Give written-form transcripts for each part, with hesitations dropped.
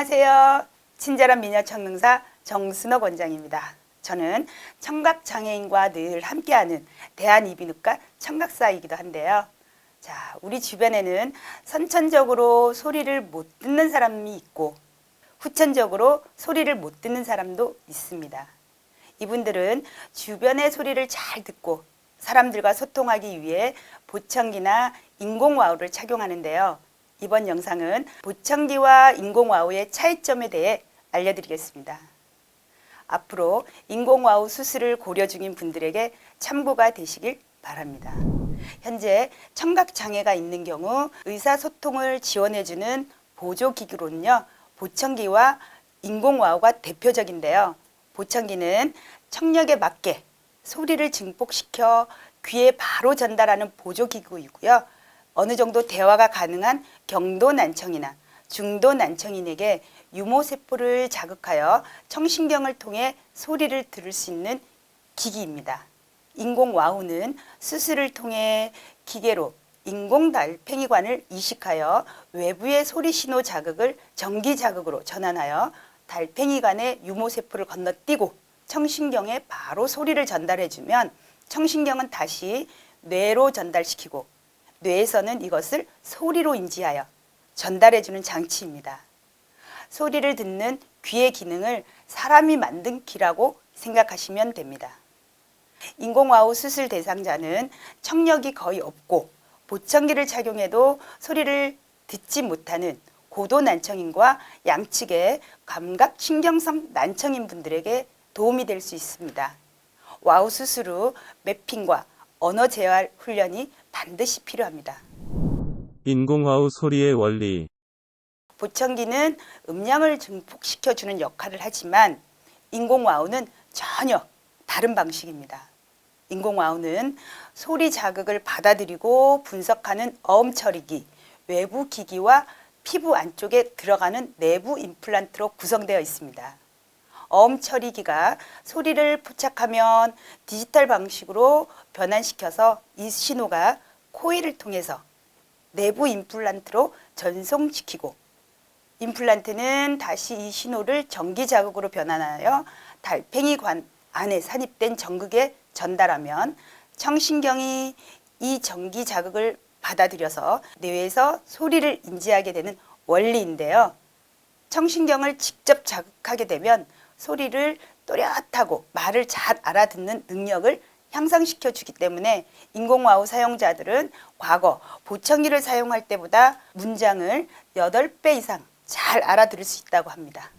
안녕하세요. 친절한 미녀청능사 정순옥 원장입니다. 저는 청각장애인과 늘 함께하는 대한이비인후과 청각사이기도 한데요. 자, 우리 주변에는 선천적으로 소리를 못 듣는 사람이 있고 후천적으로 소리를 못 듣는 사람도 있습니다. 이분들은 주변의 소리를 잘 듣고 사람들과 소통하기 위해 보청기나 인공와우를 착용하는데요. 이번 영상은 보청기와 인공와우의 차이점에 대해 알려드리겠습니다. 앞으로 인공와우 수술을 고려 중인 분들에게 참고가 되시길 바랍니다. 현재 청각장애가 있는 경우 의사소통을 지원해주는 보조기기로는요, 보청기와 인공와우가 대표적인데요. 보청기는 청력에 맞게 소리를 증폭시켜 귀에 바로 전달하는 보조기구이고요. 어느 정도 대화가 가능한 경도 난청이나 중도 난청인에게 유모세포를 자극하여 청신경을 통해 소리를 들을 수 있는 기기입니다. 인공와우는 수술을 통해 기계로 인공달팽이관을 이식하여 외부의 소리신호 자극을 전기자극으로 전환하여 달팽이관의 유모세포를 건너뛰고 청신경에 바로 소리를 전달해주면 청신경은 다시 뇌로 전달시키고 뇌에서는 이것을 소리로 인지하여 전달해주는 장치입니다. 소리를 듣는 귀의 기능을 사람이 만든 귀라고 생각하시면 됩니다. 인공와우 수술 대상자는 청력이 거의 없고 보청기를 착용해도 소리를 듣지 못하는 고도난청인과 양측의 감각신경성 난청인 분들에게 도움이 될 수 있습니다. 와우 수술 후 매핑과 언어 재활 훈련이 반드시 필요합니다. 인공와우 소리의 원리. 보청기는 음량을 증폭시켜주는 역할을 하지만 인공와우는 전혀 다른 방식입니다. 인공와우는 소리 자극을 받아들이고 분석하는 어음 처리기, 외부 기기와 피부 안쪽에 들어가는 내부 임플란트로 구성되어 있습니다. 어음 처리기가 소리를 포착하면 디지털 방식으로 변환시켜서 이 신호가 코일을 통해서 내부 임플란트로 전송시키고 임플란트는 다시 이 신호를 전기 자극으로 변환하여 달팽이관 안에 산입된 전극에 전달하면 청신경이 이 전기 자극을 받아들여서 뇌에서 소리를 인지하게 되는 원리인데요. 청신경을 직접 자극하게 되면 소리를 또렷하고 말을 잘 알아듣는 능력을 향상시켜 주기 때문에 인공와우 사용자들은 과거 보청기를 사용할 때보다 문장을 8배 이상 잘 알아들을 수 있다고 합니다.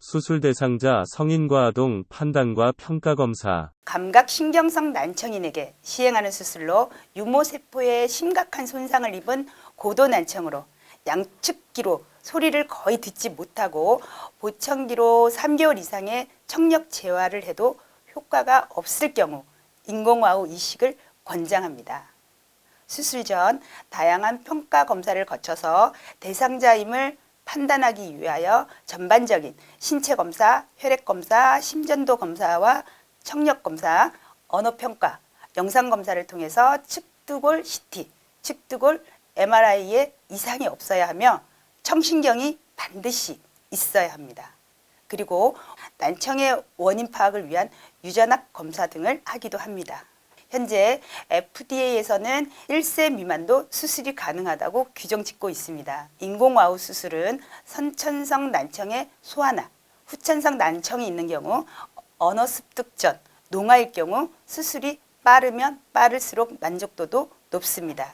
수술 대상자 성인과 아동 판단과 평가 검사. 감각신경성 난청인에게 시행하는 수술로 유모세포에 심각한 손상을 입은 고도난청으로 양측기로 소리를 거의 듣지 못하고 보청기로 3개월 이상의 청력 재활을 해도 효과가 없을 경우 인공와우 이식을 권장합니다. 수술 전 다양한 평가 검사를 거쳐서 대상자임을 판단하기 위하여 전반적인 신체 검사, 혈액 검사, 심전도 검사와 청력 검사, 언어 평가, 영상 검사를 통해서 측두골 CT, 측두골 MRI에 이상이 없어야 하며 청신경이 반드시 있어야 합니다. 그리고 난청의 원인 파악을 위한 유전학 검사 등을 하기도 합니다. 현재 FDA에서는 1세 미만도 수술이 가능하다고 규정 짓고 있습니다. 인공와우 수술은 선천성 난청의 소아나, 후천성 난청이 있는 경우, 언어 습득 전, 농아일 경우 수술이 빠르면 빠를수록 만족도도 높습니다.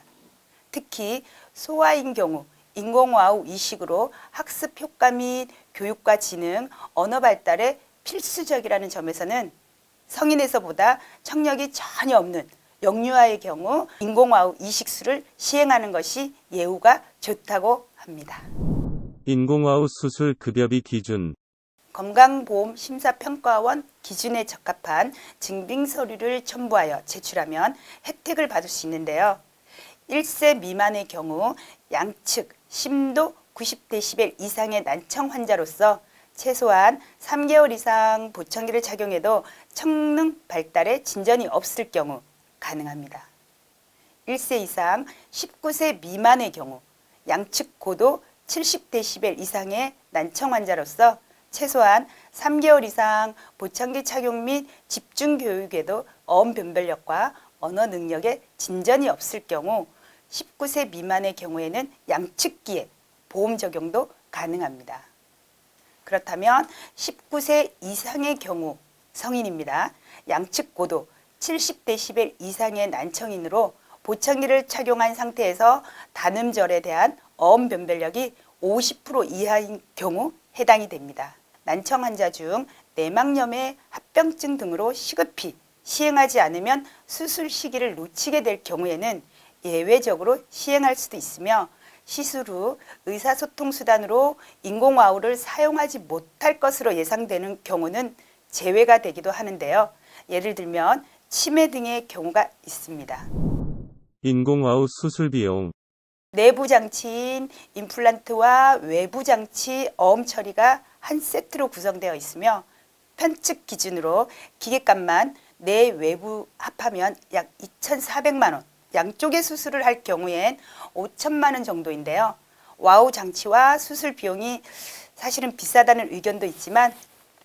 특히 소아인 경우 인공와우 이식으로 학습 효과 및 교육과 지능, 언어 발달에 필수적이라는 점에서는 성인에서보다 청력이 전혀 없는 영유아의 경우 인공와우 이식술을 시행하는 것이 예후가 좋다고 합니다. 인공와우 수술 급여비 기준. 건강보험심사평가원 기준에 적합한 증빙서류를 첨부하여 제출하면 혜택을 받을 수 있는데요. 1세 미만의 경우 양측 심도 90dB 이상의 난청 환자로서 최소한 3개월 이상 보청기를 착용해도 청능 발달에 진전이 없을 경우 가능합니다. 1세 이상 19세 미만의 경우 양측 고도 70데시벨 이상의 난청 환자로서 최소한 3개월 이상 보청기 착용 및 집중 교육에도 어음 변별력과 언어 능력에 진전이 없을 경우 19세 미만의 경우에는 양측기에 보험 적용도 가능합니다. 그렇다면 19세 이상의 경우 성인입니다. 양측 고도 70데시벨 이상의 난청인으로 보청기를 착용한 상태에서 단음절에 대한 어음 변별력이 50% 이하인 경우 해당이 됩니다. 난청 환자 중 내막염의 합병증 등으로 시급히 시행하지 않으면 수술 시기를 놓치게 될 경우에는 예외적으로 시행할 수도 있으며 시술 후 의사소통 수단으로 인공와우를 사용하지 못할 것으로 예상되는 경우는 제외가 되기도 하는데요. 예를 들면 치매 등의 경우가 있습니다. 인공와우 수술 비용. 내부 장치인 임플란트와 외부 장치 어음 처리가 한 세트로 구성되어 있으며 편측 기준으로 기계값만 내 외부 합하면 약 2,400만 원, 양쪽의 수술을 할 경우엔 5천만 원 정도인데요. 와우 장치와 수술 비용이 사실은 비싸다는 의견도 있지만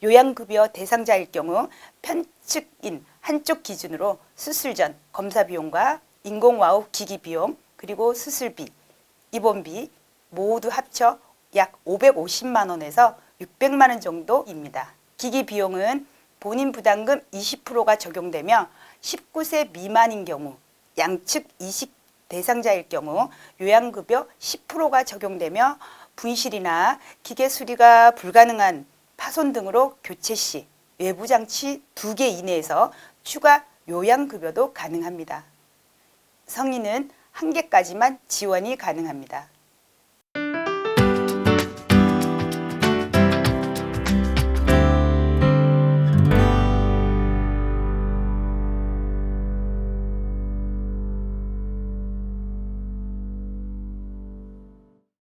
요양급여 대상자일 경우 편측인 한쪽 기준으로 수술 전 검사 비용과 인공와우 기기 비용 그리고 수술비, 입원비 모두 합쳐 약 550만 원에서 600만 원 정도입니다. 기기 비용은 본인 부담금 20%가 적용되며 19세 미만인 경우 양측 이식 대상자일 경우 요양급여 10%가 적용되며 분실이나 기계 수리가 불가능한 파손 등으로 교체 시 외부 장치 2개 이내에서 추가 요양급여도 가능합니다. 성인은 1개까지만 지원이 가능합니다.